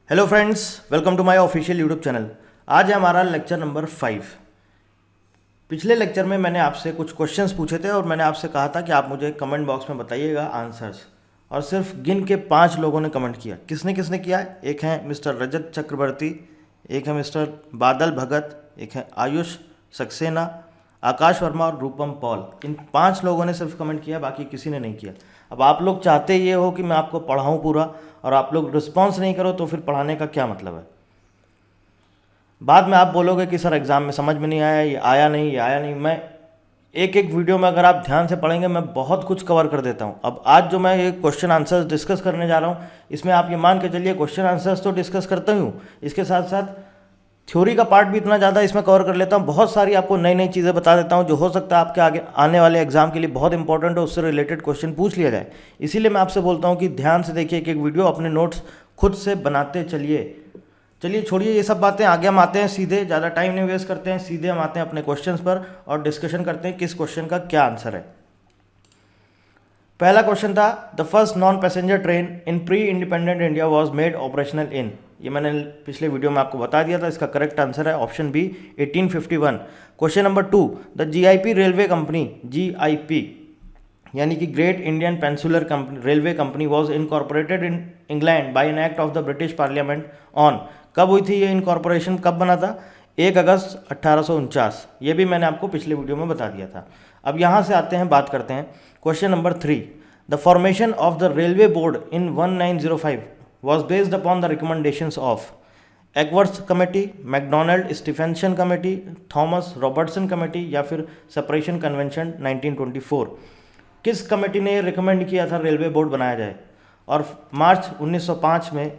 Hello friends, welcome to my official YouTube channel. आज है हमारा लेक्चर नंबर 5। पिछले लेक्चर में मैंने आपसे कुछ क्वेश्चंस पूछे थे और मैंने आपसे कहा था कि आप मुझे कमेंट बॉक्स में बताइएगा आंसर्स। और सिर्फ गिन के 5 लोगों ने कमेंट किया। किसने किसने किया? एक है मिस्टर रजत चक्रवर्ती, एक है मिस्टर बादल भगत, एक है आयुष सक्सेना, आकाश वर्मा और रूपम पॉल। इन 5 लोगों ने सिर्फ कमेंट किया, बाकी किसी ने नहीं किया। अब आप लोग चाहते ये हो कि मैं आपको पढ़ाऊँ पूरा, और आप लोग रिस्पॉन्स नहीं करो तो फिर पढ़ाने का क्या मतलब है? बाद में आप बोलोगे कि सर एग्ज़ाम में समझ में नहीं आया, ये आया नहीं, ये आया नहीं। मैं एक एक वीडियो में अगर आप ध्यान से पढ़ेंगे मैं बहुत कुछ कवर कर देता हूँ। अब आज जो मैं ये क्वेश्चन आंसर्स डिस्कस करने जा रहा हूँ, इसमें आप ये मान के चलिए क्वेश्चन आंसर्स तो डिस्कस करता ही हूँ, इसके साथ साथ थ्योरी का पार्ट भी इतना ज़्यादा इसमें कवर कर लेता हूँ। बहुत सारी आपको नई नई चीज़ें बता देता हूँ जो हो सकता है आपके आगे आने वाले एग्जाम के लिए बहुत इंपॉर्टेंट है, उससे रिलेटेड क्वेश्चन पूछ लिया जाए। इसीलिए मैं आपसे बोलता हूँ कि ध्यान से देखिए एक एक वीडियो, अपने नोट्स खुद से बनाते चलिए। चलिए छोड़िए ये सब बातें, आगे हम आते हैं सीधे, ज़्यादा टाइम नहीं वेस्ट करते हैं, सीधे हम आते हैं अपने क्वेश्चन पर और डिस्कशन करते हैं किस क्वेश्चन का क्या आंसर है। पहला क्वेश्चन था, the first non passenger train in pre independent India was made operational in. ये मैंने पिछले वीडियो में आपको बता दिया था। इसका करेक्ट आंसर है option B 1851। Question number 2, the GIP railway company, GIP यानी कि Great Indian Peninsular Railway Company was incorporated in England by an act of the British parliament on. कब हुई थी ये इनकॉर्पोरेशन, कब बना था? 1 अगस्त 1849। ये भी मैंने आपको पिछले वीडियो में बता दिया था। अब यहाँ से आते हैं, बात करते हैं question number 3, the formation of the railway board in 1905 was based upon the recommendations of Egworth committee, McDonald Stephenson committee, Thomas Robertson committee या फिर सेपरेशन कन्वेंशन 1924। किस कमेटी ने रिकमेंड किया था रेलवे बोर्ड बनाया जाए? और मार्च 1905 में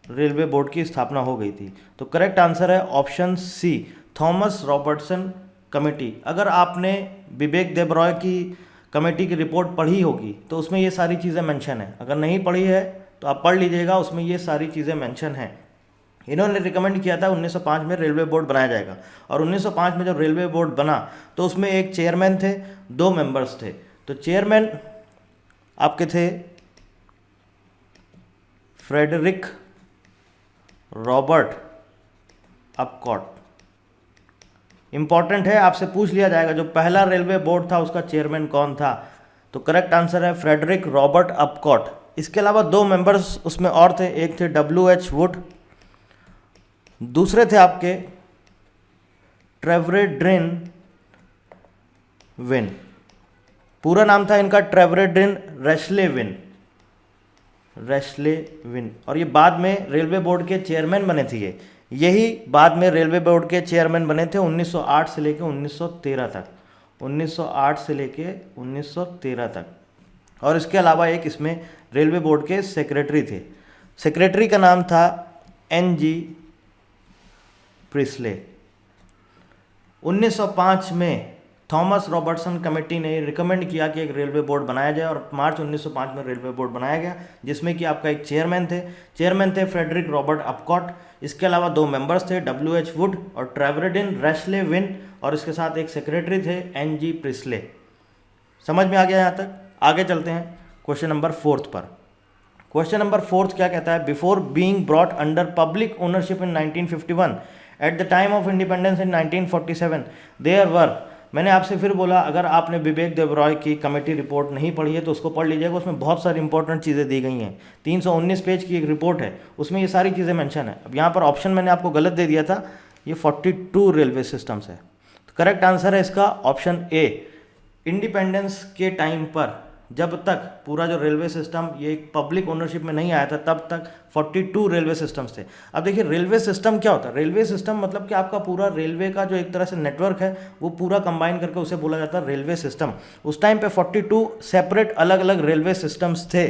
रेलवे बोर्ड की स्थापना हो गई थी। तो करेक्ट आंसर है option C, Thomas Robertson committee. अगर आपने विवेक देबरॉय की कमेटी की रिपोर्ट पढ़ी होगी तो उसमें ये सारी चीज़ें मेंशन है। अगर नहीं पढ़ी है तो आप पढ़ लीजिएगा, उसमें ये सारी चीज़ें मेंशन हैं। इन्होंने रिकमेंड किया था 1905 में रेलवे बोर्ड बनाया जाएगा। और 1905 में जब रेलवे बोर्ड बना तो उसमें एक चेयरमैन थे, 2 मेंबर्स थे। तो चेयरमैन आपके थे फ्रेडरिक रॉबर्ट अपकॉट। इंपॉर्टेंट है, आपसे पूछ लिया जाएगा जो पहला रेलवे बोर्ड था उसका चेयरमैन कौन था। तो करेक्ट आंसर है फ्रेडरिक रॉबर्ट अपकॉट। इसके अलावा 2 मेंबर्स उसमें और थे, एक थे WH वुड, दूसरे थे आपके ट्रेवरेड्रिन विन। पूरा नाम था इनका ट्रेवरेड्रिन रेशले विन। और ये बाद में रेलवे बोर्ड के चेयरमैन बने थे। यही बाद में रेलवे बोर्ड के चेयरमैन बने थे 1908 से लेकर 1913 तक। 1908 से लेकर 1913 तक। और इसके अलावा एक इसमें रेलवे बोर्ड के सेक्रेटरी थे। सेक्रेटरी का नाम था NG प्रिस्ले। 1905 में थॉमस रॉबर्टसन कमेटी ने रिकमेंड किया कि एक रेलवे बोर्ड बनाया जाए और मार्च 1905 में रेलवे बोर्ड बनाया गया, जिसमें कि आपका एक चेयरमैन थे फ्रेडरिक रॉबर्ट अपकॉट। इसके अलावा 2 मेंबर्स थे, WH वुड और ट्रेवरेडिन रेशले विन, और इसके साथ एक सेक्रेटरी थे NG प्रिस्ले। समझ में आ गया यहाँ तक? आगे चलते हैं क्वेश्चन नंबर 4 पर। क्वेश्चन नंबर 4 क्या कहता है? Before being brought under public ownership in 1951 at the time of independence in 1947 there were. मैंने आपसे फिर बोला, अगर आपने विवेक देबरॉय की कमेटी रिपोर्ट नहीं पढ़ी है तो उसको पढ़ लीजिएगा। उसमें बहुत सारी इंपॉर्टेंट चीज़ें दी गई हैं। 319 पेज की एक रिपोर्ट है, उसमें ये सारी चीज़ें मेंशन है। अब यहाँ पर ऑप्शन मैंने आपको गलत दे दिया था, ये 42 रेलवे सिस्टम्स है। तो करेक्ट आंसर है इसका ऑप्शन ए। इंडिपेंडेंस के टाइम पर जब तक पूरा जो रेलवे सिस्टम ये पब्लिक ओनरशिप में नहीं आया था तब तक 42 रेलवे सिस्टम्स थे। अब देखिए रेलवे सिस्टम क्या होता है? रेलवे सिस्टम मतलब कि आपका पूरा रेलवे का जो एक तरह से नेटवर्क है वो पूरा कंबाइन करके उसे बोला जाता है रेलवे सिस्टम। उस टाइम पे 42 सेपरेट अलग अलग रेलवे सिस्टम्स थे।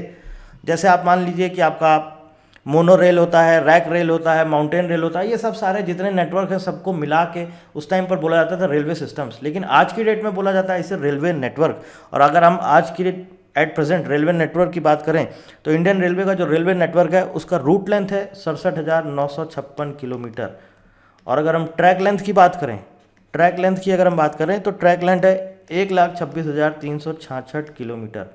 जैसे आप मान लीजिए कि आपका मोनो रेल होता है, रैक रेल होता है, माउंटेन रेल होता है, ये सब सारे जितने नेटवर्क हैं सबको मिला के उस टाइम पर बोला जाता था रेलवे सिस्टम्स। लेकिन आज की डेट में बोला जाता है इसे रेलवे नेटवर्क। और अगर हम आज की एट प्रेजेंट रेलवे नेटवर्क की बात करें तो इंडियन रेलवे का जो रेलवे नेटवर्क है उसका रूट लेंथ है 67,956 किलोमीटर। और अगर हम ट्रैक लेंथ की बात करें, तो ट्रैक लेंथ है 1,26,366 किलोमीटर।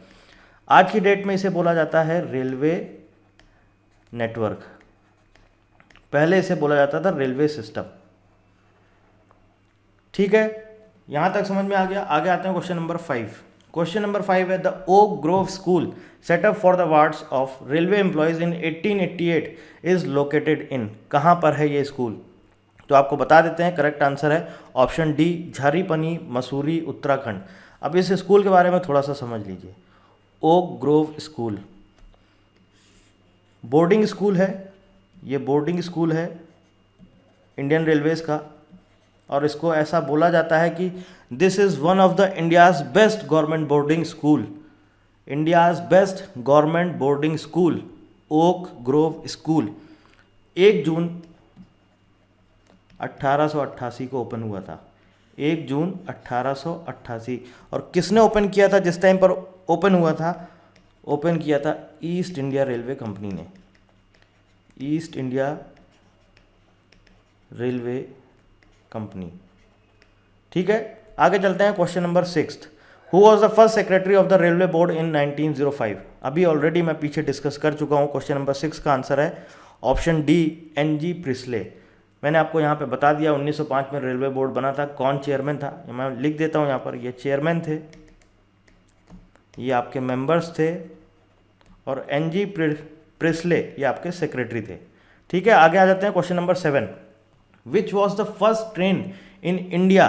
आज की डेट में इसे बोला जाता है रेलवे नेटवर्क। पहले इसे बोला जाता था रेलवे सिस्टम। ठीक है, यहां तक समझ में आ गया। आगे आते हैं क्वेश्चन नंबर 5। क्वेश्चन नंबर 5 है the Oak Grove school setup for the wards of railway employees in 1888 is located in. कहां पर है ये स्कूल? तो आपको बता देते हैं, करेक्ट आंसर है ऑप्शन डी, झारीपनी, मसूरी, उत्तराखंड। अब इस स्कूल के बारे में थोड़ा सा समझ लीजिए। Oak Grove school boarding school है, ये बोर्डिंग स्कूल है इंडियन रेलवेज का, और इसको ऐसा बोला जाता है कि this is one of the India's best government boarding school, India's best government boarding school, Oak Grove school. 1 जून 1888 को ओपन हुआ था, 1 जून 1888। और किसने ओपन किया था जिस टाइम पर ओपन हुआ था? ओपन किया था ईस्ट इंडिया रेलवे कंपनी ने, ईस्ट इंडिया रेलवे कंपनी। ठीक है, आगे चलते हैं question number 6। Who was the first secretary of the railway board in 1905? अभी ऑलरेडी मैं पीछे डिस्कस कर चुका हूँ। क्वेश्चन नंबर 6 का आंसर है ऑप्शन डी, NG प्रिस्ले। मैंने आपको यहाँ पे बता दिया 1905 में रेलवे बोर्ड बना था। कौन चेयरमैन था मैं लिख देता हूँ यहाँ पर। ये चेयरमैन थे, ये आपके मेंबर्स थे, और NG प्रिस्ले ये आपके सेक्रेटरी थे। ठीक है, आगे आ जाते हैं question number 7। Which was the first train in India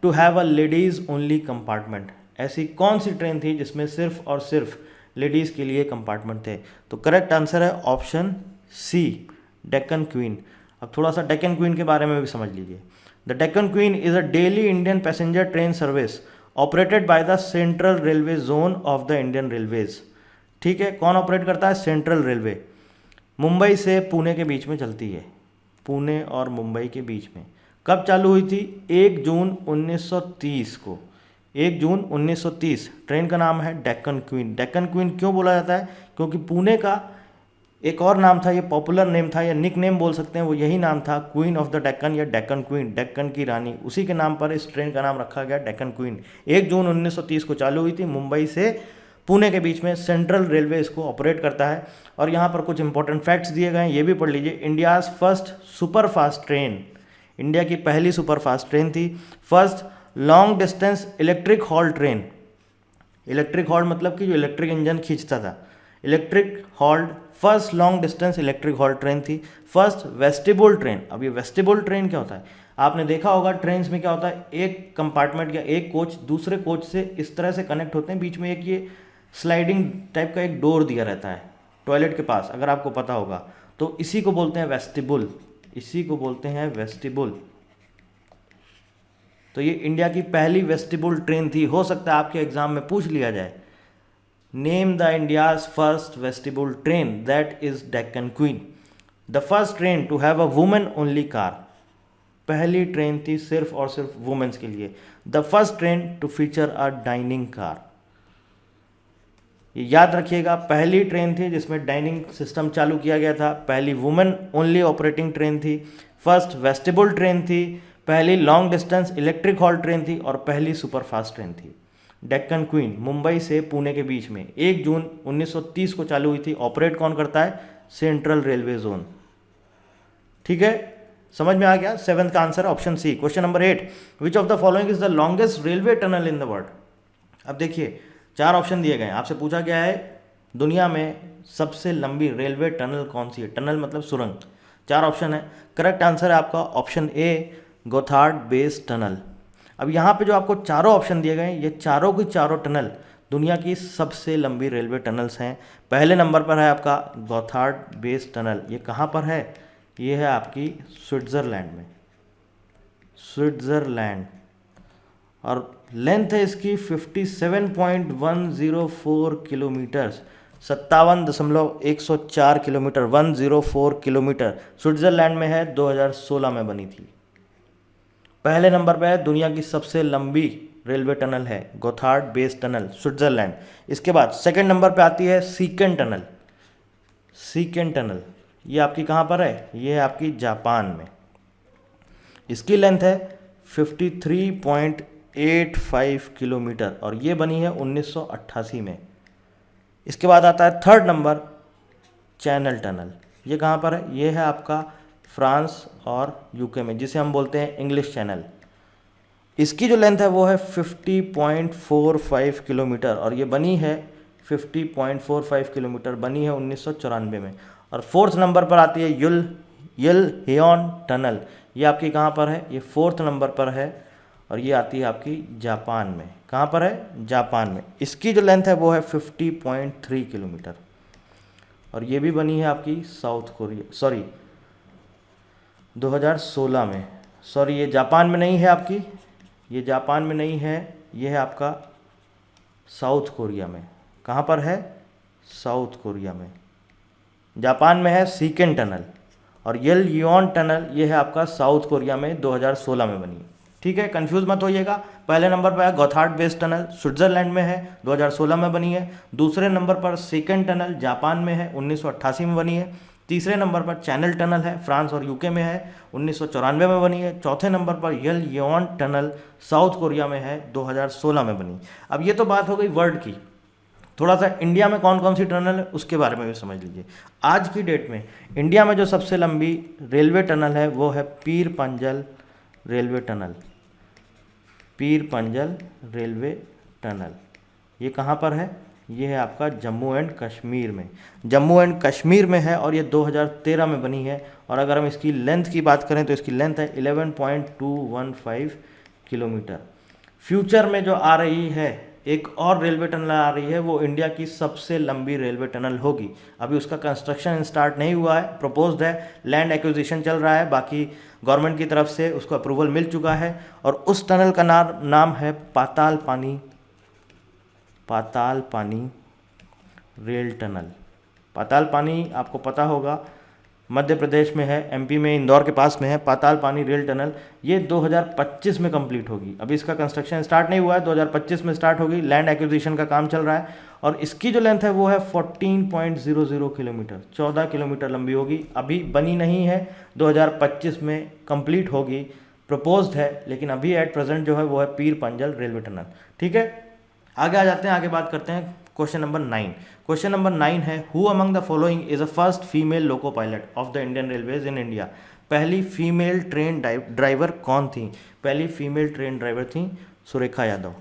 to have a ladies only compartment? ऐसी कौन सी ट्रेन थी जिसमें सिर्फ और सिर्फ लेडीज़ के लिए कंपार्टमेंट थे? तो करेक्ट आंसर है ऑप्शन सी, डेक्कन क्वीन। अब थोड़ा सा डेक्कन क्वीन के बारे में भी समझ लीजिए। The Deccan queen is a daily Indian passenger train service operated by the central railway zone of the Indian railways. ठीक है, कौन ऑपरेट करता है? Central railway. मुंबई से पुणे के बीच में चलती है, पुणे और मुंबई के बीच में। कब चालू हुई थी? 1 जून 1930 को, 1 जून 1930। ट्रेन का नाम है डेक्कन क्वीन। डेक्कन क्वीन क्यों बोला जाता है? क्योंकि पुणे का एक और नाम था, ये पॉपुलर नेम था या निक नेम बोल सकते हैं, वो यही नाम था, क्वीन ऑफ द डेक्कन या डेक्कन क्वीन, डेक्कन की रानी। उसी के नाम पर इस ट्रेन का नाम रखा गया डेक्कन क्वीन। 1 जून 1930 को चालू हुई थी, मुंबई से पुणे के बीच में सेंट्रल रेलवे इसको ऑपरेट करता है। और यहाँ पर कुछ इंपॉर्टेंट फैक्ट्स दिए गए हैं, ये भी पढ़ लीजिए। India's first superfast train, India की पहली सुपरफास्ट ट्रेन थी। First long distance electric haul train, electric hauled मतलब कि जो इलेक्ट्रिक इंजन खींचता था, electric hauled first long distance electric hauled train थी। First vestibule train. अब ये वेस्टिबुल ट्रेन क्या होता है? आपने देखा होगा ट्रेन्स में क्या होता है, एक कंपार्टमेंट या एक कोच दूसरे कोच से इस तरह से कनेक्ट होते हैं, बीच में एक ये स्लाइडिंग टाइप का एक डोर दिया रहता है टॉयलेट के पास, अगर आपको पता होगा तो इसी को बोलते हैं वेस्टिबुल, इसी को बोलते हैं वेस्टिबुल। तो ये इंडिया की पहली वेस्टिबुल ट्रेन थी। हो सकता है आपके एग्जाम में पूछ लिया जाए, name the India's first vestibule train, that is Deccan queen. The first train to have a women only car, पहली ट्रेन थी सिर्फ और सिर्फ वुमेन्स के लिए। The first train to feature a dining car, ये याद रखिएगा, पहली ट्रेन थी जिसमें डाइनिंग सिस्टम चालू किया गया था, पहली वुमेन ओनली ऑपरेटिंग ट्रेन थी, फर्स्ट वेस्टिबुल ट्रेन थी, पहली long distance electric haul train थी, और पहली सुपरफास्ट ट्रेन थी। डेक्कन क्वीन मुंबई से पुणे के बीच में 1 जून 1930 को चालू हुई थी। ऑपरेट कौन करता है? Central railway zone. ठीक है, समझ में आ गया। 7th का answer option C. Question number 8, which of the following is the longest railway tunnel in the world? अब देखिए 4 ऑप्शन दिए गए, आपसे पूछा गया है दुनिया में सबसे लंबी रेलवे टनल कौन सी है? टनल मतलब सुरंग। 4 ऑप्शन है, करेक्ट आंसर है आपका ऑप्शन ए, गोथार्ड बेस टनल। अब यहाँ पे जो आपको चारों ऑप्शन दिए गए, ये चारों की चारों टनल दुनिया की सबसे लंबी रेलवे टनल्स हैं। पहले नंबर पर है आपका गोथार्ड बेस टनल। ये कहाँ पर है? ये है आपकी स्विट्ज़रलैंड में, स्विट्ज़रलैंड, और लेंथ है इसकी 57.104 किलोमीटर्स, 57.104 किलोमीटर, 104 किलोमीटर। स्विट्ज़रलैंड में है, 2016 में बनी थी। पहले नंबर पर है दुनिया की सबसे लंबी रेलवे टनल है गोथार्ड बेस टनल, स्विट्ज़रलैंड। इसके बाद सेकंड नंबर पे आती है सीकेन टनल। सीकेन टनल ये आपकी कहाँ पर है? ये है आपकी जापान में। इसकी लेंथ है 53.85 किलोमीटर और ये बनी है 1988 में। इसके बाद आता है थर्ड नंबर चैनल टनल। ये कहाँ पर है? ये है आपका फ्रांस और यूके में, जिसे हम बोलते हैं इंग्लिश चैनल। इसकी जो लेंथ है वो है 50.45 किलोमीटर और ये बनी है 50.45 किलोमीटर, बनी है 1994 में। और फोर्थ नंबर पर आती है यल हेयन टनल। ये आपकी कहाँ पर है? ये फोर्थ नंबर पर है और ये आती है आपकी जापान में। कहाँ पर है? जापान में। इसकी जो लेंथ है वो है 50.3 किलोमीटर और ये भी बनी है आपकी साउथ कोरिया, सॉरी 2016 में। सॉरी ये जापान में नहीं है आपकी, ये जापान में नहीं है, ये है आपका साउथ कोरिया में। कहाँ पर है? साउथ कोरिया में। जापान में है सीकेन टनल और येलयोन टनल ये है आपका साउथ कोरिया में, 2016 में बनी है। ठीक है, कंफ्यूज मत होइएगा। पहले नंबर पर है गोथार्ड बेस टनल, स्विट्जरलैंड में है, 2016 में बनी है। दूसरे नंबर पर सेकेंड टनल जापान में है, 1988 में बनी है। तीसरे नंबर पर चैनल टनल है, फ्रांस और यूके में है, 1994 में बनी है। चौथे नंबर पर येलयोन टनल साउथ कोरिया में है, 2016 में बनी। अब ये तो बात हो गई वर्ल्ड की, थोड़ा सा इंडिया में कौन कौन सी टनल है उसके बारे में भी समझ लीजिए। आज की डेट में इंडिया में जो सबसे लंबी रेलवे टनल है वो है पीर पंजल रेलवे टनल। पीर पंजल रेलवे टनल ये कहाँ पर है? ये है आपका जम्मू एंड कश्मीर में। जम्मू एंड कश्मीर में है और ये 2013 में बनी है। और अगर हम इसकी लेंथ की बात करें तो इसकी लेंथ है 11.215 किलोमीटर। फ्यूचर में जो आ रही है एक और रेलवे टनल आ रही है, वो इंडिया की सबसे लंबी रेलवे टनल होगी। अभी उसका कंस्ट्रक्शन स्टार्ट नहीं हुआ है, प्रपोज्ड है, लैंड एक्विजिशन चल रहा है, बाकी गवर्नमेंट की तरफ से उसको अप्रूवल मिल चुका है। और उस टनल का नाम है पाताल पानी रेल टनल। पाताल पानी आपको पता होगा मध्य प्रदेश में है, एमपी में इंदौर के पास में है पाताल पानी रेल टनल। ये 2025 में कंप्लीट होगी। अभी इसका कंस्ट्रक्शन स्टार्ट नहीं हुआ है, 2025 में स्टार्ट होगी, लैंड एक्विजिशन का काम चल रहा है। और इसकी जो लेंथ है वो है 14.00 किलोमीटर, 14 किलोमीटर लंबी होगी। अभी बनी नहीं है, 2025 में कंप्लीट होगी, प्रपोज्ड है, लेकिन अभी एट प्रेजेंट जो है वो है पीर पंजल रेलवे टनल। ठीक है, आगे आ जाते हैं, आगे बात करते हैं क्वेश्चन नंबर 9। क्वेश्चन नंबर 9 है, who among the following is the first female loco pilot of the Indian railways in India. पहली फीमेल ट्रेन ड्राइवर कौन थी? पहली फीमेल ट्रेन ड्राइवर थी सुरेखा यादव।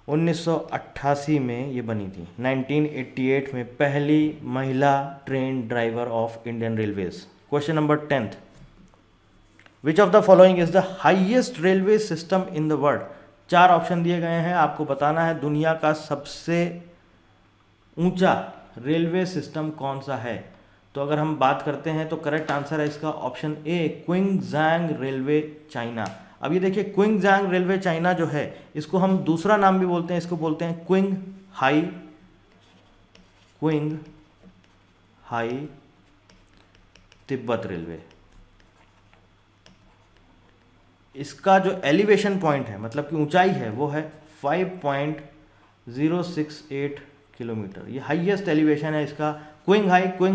1988 में ये बनी थी। 1988 में पहली महिला train driver of Indian railways. Question number 10, which of the following is the highest railway system in the world. 4 option दिए गए हैं, आपको बताना है दुनिया का सबसे ऊंचा रेलवे सिस्टम कौन सा है। तो अगर हम बात करते हैं तो करेक्ट आंसर है इसका ऑप्शन ए, क्विंगजांग रेलवे चाइना। अब ये देखिए क्विंगजांग रेलवे चाइना जो है, इसको हम दूसरा नाम भी बोलते हैं, इसको बोलते हैं क्विंग हाई तिब्बत रेलवे। इसका जो एलिवेशन पॉइंट है, मतलब कि ऊंचाई है, वो है 5.068 किलोमीटर। ये हाईएस्ट एलिवेशन है इसका। क्विंग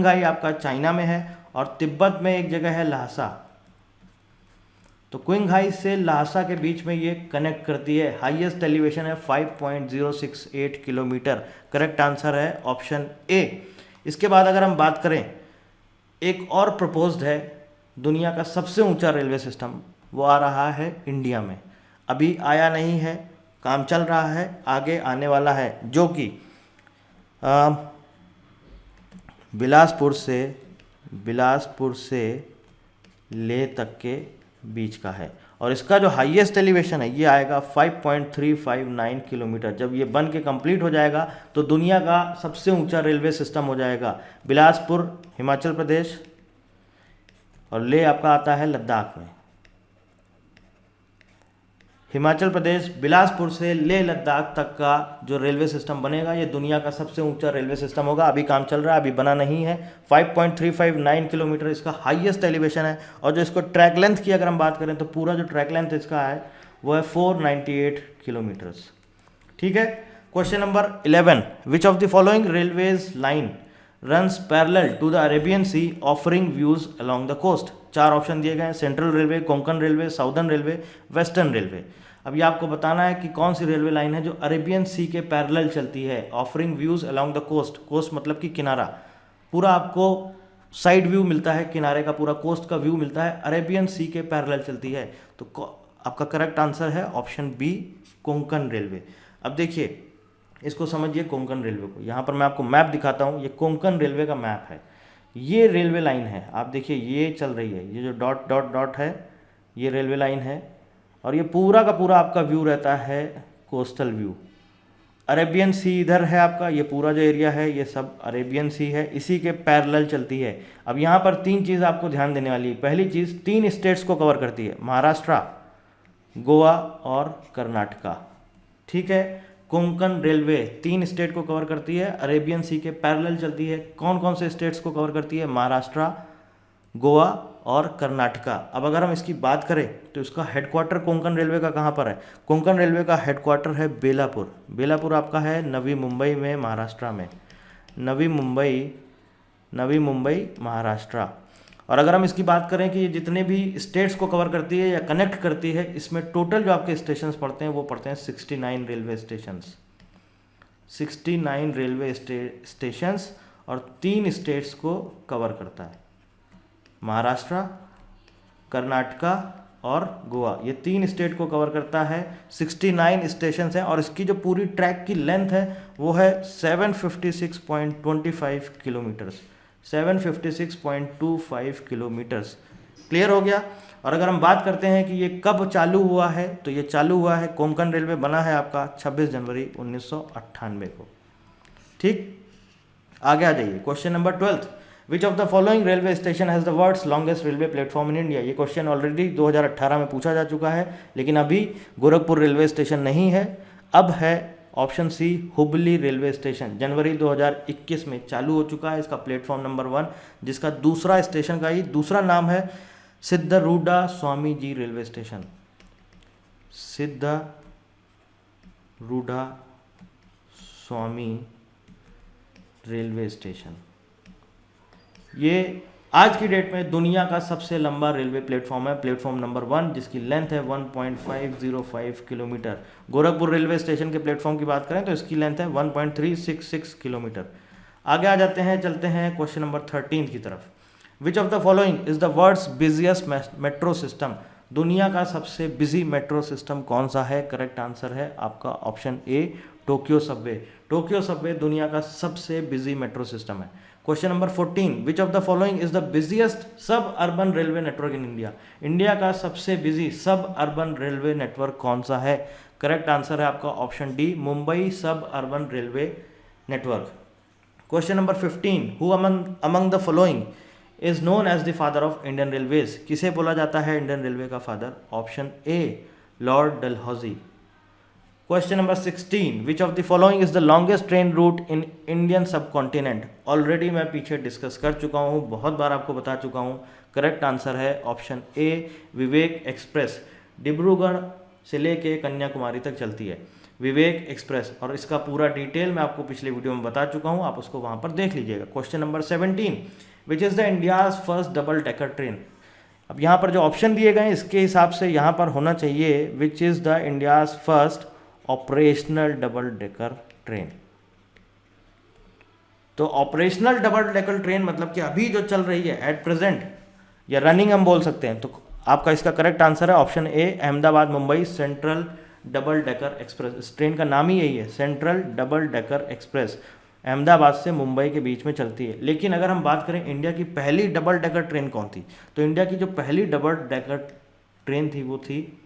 हाई आपका चाइना में है और तिब्बत में एक जगह है ल्हासा। तो क्विंग हाई से ल्हासा के बीच में ये कनेक्ट करती है। हाईएस्ट एलिवेशन है 5.068 किलोमीटर। करेक्ट आंसर है ऑप्शन ए। इसके बाद अगर हम बात करें, एक और प्रपोज्ड है दुनिया का सबसे ऊंचा रेलवे सिस्टम, वो आ रहा है इंडिया में। अभी आया नहीं है, काम चल रहा है, आगे आने वाला है, जो कि बिलासपुर से लेह तक के बीच का है। और इसका जो हाईएस्ट एलिवेशन है ये आएगा 5.359 किलोमीटर। जब ये बन के कंप्लीट हो जाएगा तो दुनिया का सबसे ऊंचा रेलवे सिस्टम हो जाएगा। बिलासपुर हिमाचल प्रदेश और लेह आपका आता है लद्दाख में। हिमाचल प्रदेश बिलासपुर से लेह लद्दाख तक का जो रेलवे सिस्टम बनेगा ये दुनिया का सबसे ऊंचा रेलवे सिस्टम होगा। अभी काम चल रहा है, अभी बना नहीं है। 5.359 किलोमीटर इसका हाईएस्ट एलिवेशन है। और जो इसको ट्रैक लेंथ की अगर हम बात करें तो पूरा जो ट्रैक लेंथ इसका है वो है 498 किलोमीटर्स। ठीक है, question number 11, which of the following railways line runs parallel to the Arabian sea offering views along the coast. 4 option दिए गए हैं, central railway, Konkan railway, southern railway, western railway. अब ये आपको बताना है कि कौन सी रेलवे लाइन है जो अरेबियन सी के पैरेलल चलती है, offering views along the coast. Coast मतलब कि किनारा। पूरा आपको साइड व्यू मिलता है, किनारे का पूरा कोस्ट का व्यू मिलता है, अरेबियन सी के पैरेलल चलती है। तो आपका करेक्ट आंसर है ऑप्शन बी, कोंकण रेलवे। अब देखिए इसको समझिए, कोंकण रेलवे को, यहाँ पर मैं आपको मैप दिखाता हूँ, ये कोंकण रेलवे का मैप है। ये रेलवे लाइन है, आप देखिए ये चल रही है, ये जो डॉट डॉट डॉट है ये रेलवे लाइन है, और ये पूरा का पूरा आपका व्यू रहता है कोस्टल व्यू। अरेबियन सी इधर है आपका, ये पूरा जो एरिया है ये सब अरेबियन सी है, इसी के पैरेलल चलती है। अब यहाँ पर तीन चीज़ आपको ध्यान देने वाली है। पहली चीज़, तीन स्टेट्स को कवर करती है, महाराष्ट्र, गोवा और कर्नाटका। ठीक है, कोंकण रेलवे तीन स्टेट को कवर करती है, अरेबियन सी के पैरेलल चलती है। कौन कौन से स्टेट्स को कवर करती है? महाराष्ट्र, गोवा और कर्नाटका। अब अगर हम इसकी बात करें तो इसका हेडक्वार्टर कोंकण रेलवे का कहाँ पर है? कोंकण रेलवे का हेडक्वार्टर है बेलापुर। बेलापुर आपका है नवी मुंबई में, महाराष्ट्र में। नवी मुंबई महाराष्ट्र। और अगर हम इसकी बात करें कि ये जितने भी स्टेट्स को कवर करती है या कनेक्ट करती है, इसमें टोटल जो आपके स्टेशंस पड़ते हैं वो पड़ते हैं 69 रेलवे स्टेशंस। 69 रेलवे स्टेशंस और तीन स्टेट्स को कवर करता है, महाराष्ट्र, कर्नाटका और गोवा। ये तीन स्टेट को कवर करता है, 69 स्टेशन हैं, और इसकी जो पूरी ट्रैक की लेंथ है वो है 756.25 किलोमीटर्स। 756.25 किलोमीटर्स। क्लियर हो गया। और अगर हम बात करते हैं कि ये कब चालू हुआ है, तो ये चालू हुआ है, कोंकण रेलवे बना है आपका 26 जनवरी 1998 को। ठीक, आगे आ जाइए। Question number 12, which of the following railway station has the world's longest railway platform in India. ये क्वेश्चन ऑलरेडी 2018 में पूछा जा चुका है, लेकिन अभी गोरखपुर रेलवे स्टेशन नहीं है। अब है option C, Hubli railway station. जनवरी 2021 में चालू हो चुका है, इसका प्लेटफॉर्म नंबर 1, जिसका दूसरा स्टेशन का ही दूसरा नाम है सिद्धरूढ़ा स्वामी जी रेलवे स्टेशन। सिद्धरूढ़ा स्वामी रेलवे स्टेशन। ये आज की डेट में दुनिया का सबसे लंबा रेलवे प्लेटफॉर्म है, प्लेटफॉर्म नंबर 1, जिसकी लेंथ है 1.505 किलोमीटर। गोरखपुर रेलवे स्टेशन के प्लेटफॉर्म की बात करें तो इसकी लेंथ है 1.366 किलोमीटर। आगे आ जाते हैं, चलते हैं क्वेश्चन नंबर 13 की तरफ। Which of the following is the world's busiest metro system. दुनिया का सबसे बिजी मेट्रो सिस्टम कौन सा है? करेक्ट आंसर है आपका option A, Tokyo subway. Tokyo subway दुनिया का सबसे बिजी मेट्रो सिस्टम है। Question number 14, which of the following is the busiest suburban railway network in India. India का सबसे बिजी सब अर्बन रेलवे नेटवर्क कौन सा है? करेक्ट आंसर है आपका option D, Mumbai suburban railway network. Question number 15, who among the following is known as the father of Indian railways. किसे बोला जाता है इंडियन रेलवे का father? Option A, lord Dalhousie. Question number 16, which of the following is the longest train route in Indian subcontinent. Already मैं पीछे discuss कर चुका हूँ, बहुत बार आपको बता चुका हूँ। करेक्ट आंसर है option A, Vivek express. Dibrugarh से लेके कन्याकुमारी तक चलती है विवेक एक्सप्रेस, और इसका पूरा डिटेल मैं आपको पिछले वीडियो में बता चुका हूँ, आप उसको वहाँ पर देख लीजिएगा। Question number 17, which is the India's first double decker train. अब यहाँ पर जो ऑप्शन दिए गए हैं इसके हिसाब से यहाँ पर होना चाहिए which is the India's first operational double decker train. तो ऑपरेशनल डबल डेकर ट्रेन मतलब कि अभी जो चल रही है एट प्रेजेंट, या रनिंग हम बोल सकते हैं, तो आपका इसका करेक्ट आंसर है option A, Ahmedabad Mumbai central double decker express. इस ट्रेन का नाम ही यही है, central double decker express. Ahmedabad से मुंबई के बीच में चलती है। लेकिन अगर हम बात करें इंडिया की पहली डबल डेकर ट्रेन कौन थी, तो इंडिया की जो पहली डबल डेकर ट्रेन थी वो थी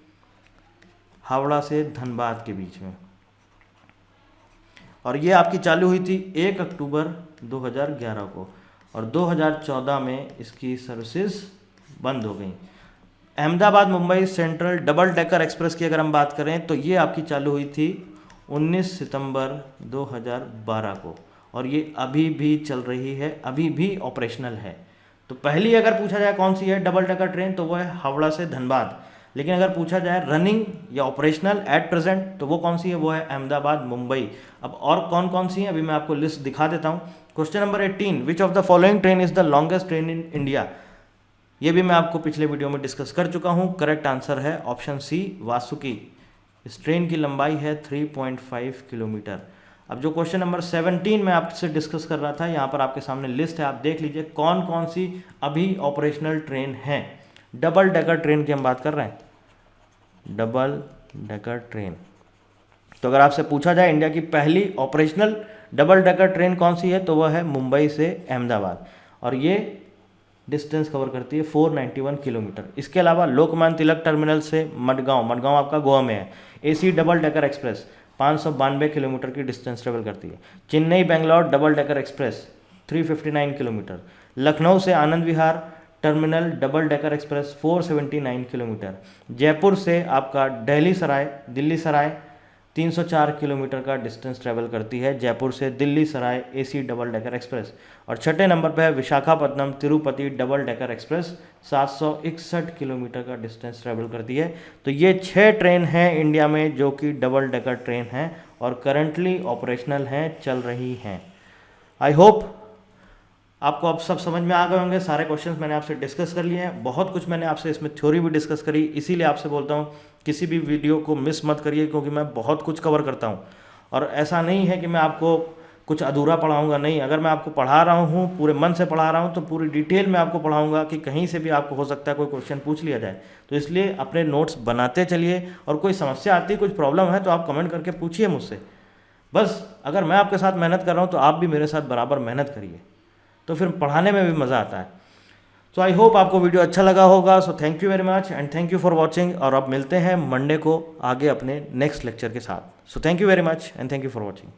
हावड़ा से धनबाद के बीच में, और ये आपकी चालू हुई थी 1 अक्टूबर 2011 को, और 2014 में इसकी सर्विसेज बंद हो गई। Ahmedabad Mumbai central double decker express की अगर हम बात करें तो ये आपकी चालू हुई थी 19 सितंबर 2012 को, और ये अभी भी चल रही है, अभी भी ऑपरेशनल है। तो पहली अगर पूछा जाए कौन सी है डबल डेकर ट्रेन, तो वो है हावड़ा से धनबाद। लेकिन अगर पूछा जाए रनिंग या ऑपरेशनल एट प्रेजेंट, तो वो कौन सी है? वो है अहमदाबाद मुंबई। अब और कौन कौन सी हैं अभी मैं आपको लिस्ट दिखा देता हूँ। Question number 18, which of the following train is the longest train in India. ये भी मैं आपको पिछले वीडियो में डिस्कस कर चुका हूँ। करेक्ट आंसर है ऑप्शन सी, वासुकी। इस ट्रेन की लंबाई है 3.5 किलोमीटर। अब जो क्वेश्चन नंबर 17 में आपसे डिस्कस कर रहा था, यहाँ पर आपके सामने लिस्ट है, आप देख लीजिए कौन कौन सी अभी ऑपरेशनल ट्रेन हैं। डबल डेकर ट्रेन की हम बात कर रहे हैं, डबल डेकर ट्रेन। तो अगर आपसे पूछा जाए इंडिया की पहली ऑपरेशनल डबल डेकर ट्रेन कौन सी है, तो वह है मुंबई से अहमदाबाद, और ये डिस्टेंस कवर करती है 491 किलोमीटर। इसके अलावा लोकमान्य तिलक टर्मिनल से मडगांव आपका गोवा में है, AC double decker express 592 kilometre की डिस्टेंस ट्रेवल करती है। Chennai Bangalore double decker express 359 kilometre. Lucknow से Anand Vihar terminal double decker express 479 kilometre. Jaipur से आपका दिल्ली सराय 304 किलोमीटर का डिस्टेंस ट्रैवल करती है, जयपुर से Delhi Sarai AC double decker express. और छठे नंबर पर है Visakhapatnam Tirupati double decker express 761 kilometre का डिस्टेंस ट्रैवल करती है। तो ये 6 ट्रेन हैं इंडिया में जो कि डबल डेकर ट्रेन हैं और करंटली ऑपरेशनल हैं, चल रही हैं। आई होप आपको अब सब समझ में आ गए होंगे। सारे क्वेश्चंस मैंने आपसे डिस्कस कर लिए हैं, बहुत कुछ मैंने आपसे इसमें थ्योरी भी डिस्कस करी, इसीलिए आपसे बोलता हूँ किसी भी वीडियो को मिस मत करिए, क्योंकि मैं बहुत कुछ कवर करता हूँ। और ऐसा नहीं है कि मैं आपको कुछ अधूरा पढ़ाऊँगा, नहीं, अगर मैं आपको पढ़ा रहा हूँ, पूरे मन से पढ़ा रहा हूँ, तो पूरी डिटेल में आपको पढ़ाऊँगा कि कहीं से भी आपको हो सकता है कोई क्वेश्चन पूछ लिया जाए। तो इसलिए अपने नोट्स बनाते चलिए, और कोई समस्या आती है, कुछ प्रॉब्लम है, तो आप कमेंट करके पूछिए मुझसे। बस अगर मैं आपके साथ मेहनत कर रहा हूँ तो आप भी मेरे साथ बराबर मेहनत करिए, तो फिर पढ़ाने में भी मज़ा आता है। सो आई होप आपको वीडियो अच्छा लगा होगा। So thank you very much and thank you for watching, और अब मिलते हैं मंडे को आगे अपने नेक्स्ट लेक्चर के साथ। So thank you very much and thank you for watching.